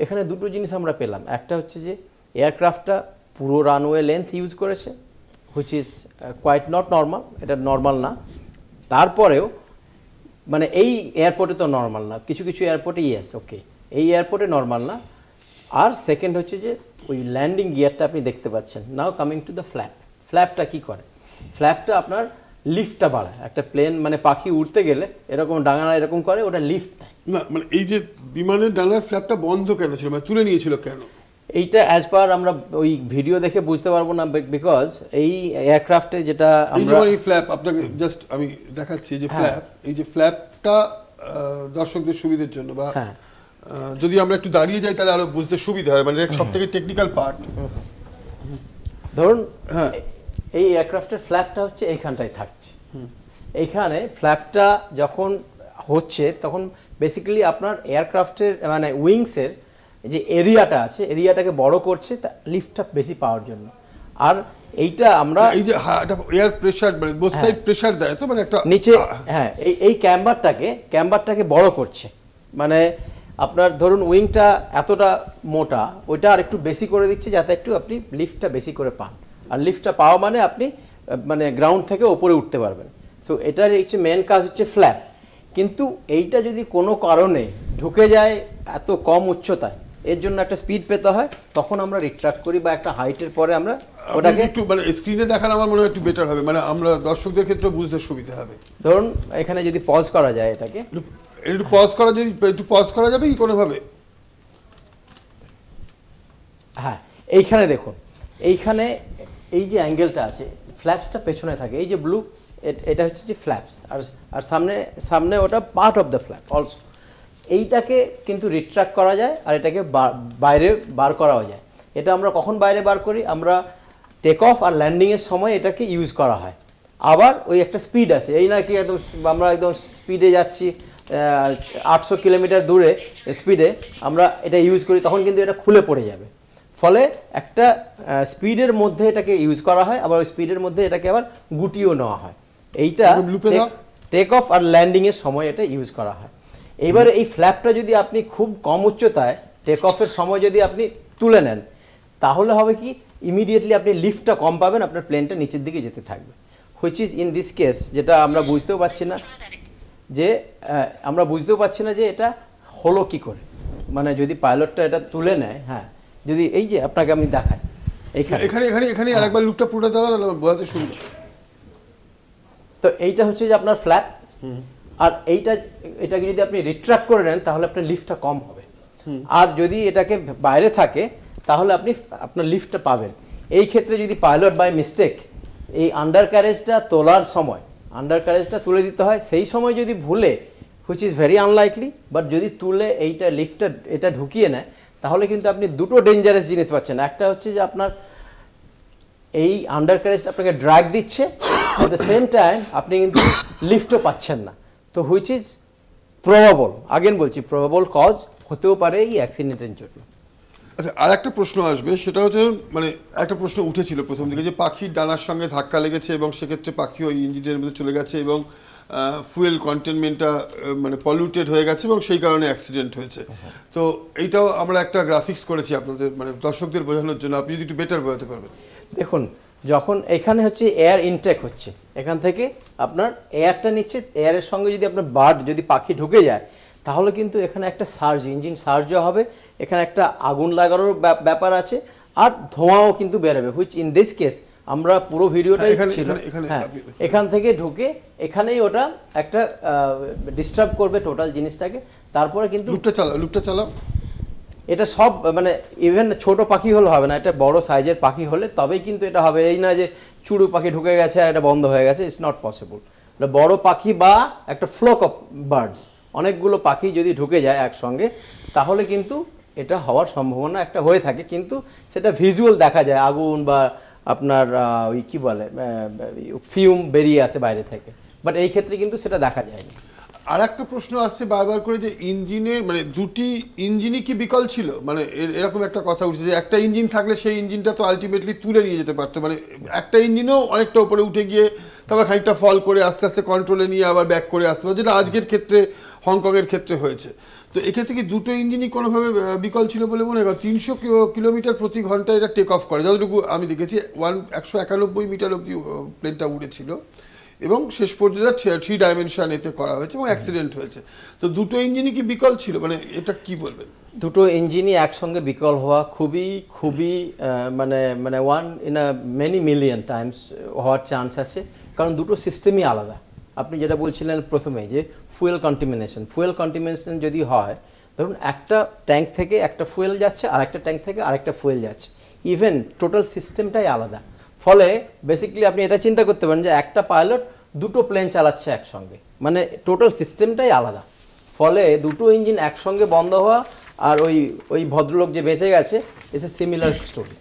এখানে দুটো জিনিস আমরা পেলাম, একটা হচ্ছে যে এয়ারক্রাফটটা পুরো রানওয়ে লেন্থ ইউজ করেছে, which is quite not normal, এটা নর্মাল না। তারপরেও মানে এই এয়ারপোর্টে তো নর্মাল না, কিছু কিছু এয়ারপোর্টে ইয়েস ওকে, এই এয়ারপোর্টে নর্মাল না। আর সেকেন্ড হচ্ছে যে ওই ল্যান্ডিং গিয়ারটা আপনি দেখতে পাচ্ছেন। Now coming to the flap, ফ্ল্যাপটা কী করে? ফ্ল্যাপটা আপনার লিফটটা বাড়ায়। একটা প্লেন মানে পাখি উঠতে গেলে এরকম ডাঙানা এরকম করে, ওটা লিফট নেয় না। মানে এই যে বিমানের ডানার ফ্ল্যাপটা বন্ধ কেন ছিল, মানে তুলে নিয়েছিল কেন? এইটা অ্যাজ পার আমরা ওই ভিডিও দেখে বুঝতে পারবো না, বিকজ এই এয়ারক্রাফটে যেটা আমরা এই ফ্ল্যাপ আপনাকে জাস্ট আমি দেখাচ্ছি যে ফ্ল্যাপ, এই যে ফ্ল্যাপটা দর্শকদের সুবিধার জন্য বা যদি আমরা একটু দাঁড়িয়ে যাই তাহলে আরো বুঝতে সুবিধা হয়, মানে সবথেকে টেকনিক্যাল পার্ট। ধরুন এই এয়ারক্রাফটের ফ্ল্যাপটা হচ্ছে এইখানটায় থাকছে। এইখানে ফ্ল্যাপটা যখন হচ্ছে তখন বেসিক্যালি আপনার এয়ারক্রাফটের মানে উইংসের যে এরিয়াটা আছে, এরিয়াটাকে বড় করছে লিফটটা বেশি পাওয়ার জন্য। আর এইটা আমরা এই যে এয়ার প্রেসার মানে বোথ সাইড প্রেসার দেয় তো, মানে একটা নিচে হ্যাঁ এই ক্যাম্বারটাকে বড় করছে। মানে আপনার ধরুন উইংটা এতটা মোটা, ওইটা আর একটু বেশি করে দিচ্ছে যাতে একটু আপনি লিফটটা বেশি করে পান। আর লিফটটা পাওয়া মানে আপনি মানে গ্রাউন্ড থেকে উপরে উঠতে পারবেন। সো এটার হচ্ছে মেন কাজ হচ্ছে ফ্ল্যাপ। কিন্তু এইটা যদি কোনো কারণে ঢুকে যায় এত কম উচ্চতায়, এর জন্য একটা স্পিড পেতে হয়, তখন আমরা রিট্রাক্ট করি বা একটা হাইটের পরে আমরা ওটাকে একটু মানে স্ক্রিনে দেখানো আমার মনে হয় একটু বেটার হবে, মানে আমরা দর্শকদের ক্ষেত্রে বুঝতে সুবিধা হবে। ধরুন এখানে যদি পজ করা যায়, এটাকে একটু পজ করা, যদি একটু পজ করা যাবে কি কোনোভাবে? হ্যাঁ এইখানে দেখুন, এইখানে এই যে অ্যাঙ্গেলটা আছে, ফ্ল্যাপসটা পেছনে থাকে, এই যে ব্লু এটা হচ্ছে যে ফ্ল্যাপস, আর সামনে ওটা part of the flap also. এইটাকে কিন্তু রিট্রাক্ট করা যায় আর এটাকে বাইরে বার করাও যায়। এটা আমরা কখন বাইরে বার করি? আমরা টেক অফ আর ল্যান্ডিংয়ের সময় এটাকে ইউজ করা হয়। আবার ওই একটা স্পিড আছে, এই না কি একদম আমরা একদম স্পিডে যাচ্ছি 800 কিলোমিটার দূরে স্পিডে আমরা এটা ইউজ করি, তখন কিন্তু এটা খুলে পড়ে যাবে। ফলে একটা স্পিডের মধ্যে এটাকে ইউজ করা হয়, আবার ওই স্পিডের মধ্যে এটাকে আবার গুটিয়েও নেওয়া হয়। এইটা টেক অফ আর ল্যান্ডিংয়ের সময় এটা ইউজ করা হয়। এবারে এই ফ্ল্যাপটা যদি আপনি খুব কম উচ্চতায় টেক অফের সময় যদি আপনি তুলে নেন, তাহলে হবে কি ইমিডিয়েটলি আপনি লিফটটা কম পাবেন, আপনার প্লেনটা নিচের দিকে যেতে থাকবে। Which is in this case যেটা আমরা বুঝতেও পারছি না যে এটা হলো কি করে। মানে যদি পাইলটটা এটা তুলে নেয়, হ্যাঁ যদি এই যে আপনাকে আমি দেখাই এখানে আরেকবার লুকটা পুরো দেওয়া বোঝাতে সুবিধা। তো এইটা হচ্ছে যে আপনার ফ্ল্যাপ, আর এটাকে যদি আপনি রিট্রাক্ট করে নেন তাহলে আপনার লিফটটা কম হবে। আর যদি এটাকে বাইরে থাকে তাহলে আপনি আপনার লিফটটা পাবেন। এই ক্ষেত্রে যদি পাইলট বাই মিস্টেক এই আন্ডার ক্যারেজটা তোলার সময় আন্ডার ক্যারেজটা তুলে দিতে হয়, সেই সময় যদি ভুলে, which is very unlikely, but যদি তুলে এইটা লিফটটা এটা ঢুকিয়ে নেয়, তাহলে কিন্তু আপনি দুটো ডেঞ্জারাস জিনিস পাচ্ছেন। একটা হচ্ছে যে আপনার এই আন্ডার ক্যারেজটা আপনাকে ড্র্যাগ দিচ্ছে, অ্যাট দ্য সেম টাইম আপনি কিন্তু লিফটও পাচ্ছেন না। তো হুইচ ইজ প্রবাবল, আগেন বলছি প্রবাবল কজ হতেও পারে এই অ্যাক্সিডেন্টের জন্য। আচ্ছা, আর একটা প্রশ্ন আসবে, সেটা হচ্ছে মানে একটা প্রশ্ন উঠেছিল প্রথম দিকে যে পাখির ডানার সঙ্গে ধাক্কা লেগেছে এবং সেক্ষেত্রে পাখি ওই ইঞ্জিনের মধ্যে চলে গেছে এবং ফুয়েল কন্টেনমেন্টটা মানে পলিউটেড হয়ে গেছে এবং সেই কারণে অ্যাক্সিডেন্ট হয়েছে। তো এইটাও আমরা একটা গ্রাফিক্স করেছি আপনাদের মানে দর্শকদের বোঝানোর জন্য, আপনি যদি একটু বেটার বোঝাতে পারবেন। দেখুন, যখন এখানে হচ্ছে এয়ার ইনটেক হচ্ছে, এখান থেকে আপনার এয়ারটা নিচ্ছে, এয়ারের সঙ্গে যদি আপনার বার্ড যদি পাখি ঢুকে যায় তাহলে কিন্তু এখানে একটা সার্জ, ইঞ্জিন সার্জও হবে, এখানে একটা আগুন লাগানোর ব্যাপার আছে, আর ধোঁয়াও কিন্তু বেরোবে, হুইচ ইন দিস কেস আমরা পুরো ভিডিওটাই ছিল এখান থেকে ঢুকে এখানেই ওটা একটা ডিস্টার্ব করবে টোটাল জিনিসটাকে। তারপরে কিন্তু লুকটা চালাও এটা সব মানে ইভেন ছোট পাখি হলে হবে না, এটা বড় সাইজের পাখি হলে তবেই কিন্তু এটা হবে। এই না যে চুড়ু পাখি ঢুকে গেছে আর এটা বন্ধ হয়ে গেছে, ইটস নট পসিবল। এটা বড় পাখি বা একটা ফ্লোক অফ বার্ডস, অনেকগুলো পাখি যদি ঢুকে যায় একসঙ্গে তাহলে কিন্তু এটা হওয়ার সম্ভাবনা একটা হয়ে থাকে, কিন্তু সেটা ভিজুয়াল দেখা যায়, আগুন বা আপনার ওই কী বলে ফিউম বেরিয়ে আসে বাইরে থেকে, বাট এই ক্ষেত্রে কিন্তু সেটা দেখা যায়নি। আর একটা প্রশ্ন আসছে বারবার করে যে ইঞ্জিনের মানে দুটি ইঞ্জিনই কি বিকল ছিল, মানে এরকম একটা কথা উঠছে যে একটা ইঞ্জিন থাকলে সেই ইঞ্জিনটা তো আলটিমেটলি তুলে নিয়ে যেতে পারতো, মানে একটা ইঞ্জিনও অনেকটা উপরে উঠে গিয়ে তারপর খানিকটা ফল করে আস্তে আস্তে কন্ট্রোলে নিয়ে আবার ব্যাক করে আসতে পারে, যেটা আজকের ক্ষেত্রে হংকংয়ের ক্ষেত্রে হয়েছে। তো এক্ষেত্রে কি দুটো ইঞ্জিনই কোনোভাবে বিকল ছিল বলে মনে হয়? 300 কিলোমিটার প্রতি ঘন্টা এটা টেক অফ করে, যতটুকু আমি দেখেছি 191 মিটার অব্দি প্লেনটা উড়েছিল এবং শেষ পর্যন্ত 3 ডাইমেনশন এতে করা হয়েছে এবং অ্যাক্সিডেন্ট হয়েছে। তো দুটো ইঞ্জিনই কি বিকল ছিল, মানে এটা কি বলবেন? দুটো ইঞ্জিনই একসঙ্গে বিকল হওয়া খুবই খুবই মানে মানে one in a many million Times হওয়ার চান্স আছে, কারণ দুটো সিস্টেমই আলাদা। আপনি যেটা বলছিলেন প্রথমে যে ফুয়েল কন্টিমিনেশন যদি হয়, ধরুন একটা ট্যাঙ্ক থেকে একটা ফুয়েল যাচ্ছে আর একটা ট্যাঙ্ক থেকে আরেকটা ফুয়েল যাচ্ছে, ইভেন টোটাল সিস্টেমটাই আলাদা। ফলে বেসিক্যালি আপনি এটা চিন্তা করতে পারেন যে একটা পাইলট দুটো প্লেন চালাচ্ছে একসঙ্গে, মানে টোটাল সিস্টেমটাই আলাদা। ফলে দুটো ইঞ্জিন একসঙ্গে বন্ধ হওয়া আর ওই ভদ্রলোক যে বেঁচে গেছে, ইটস এ সিমিলার স্টোরি।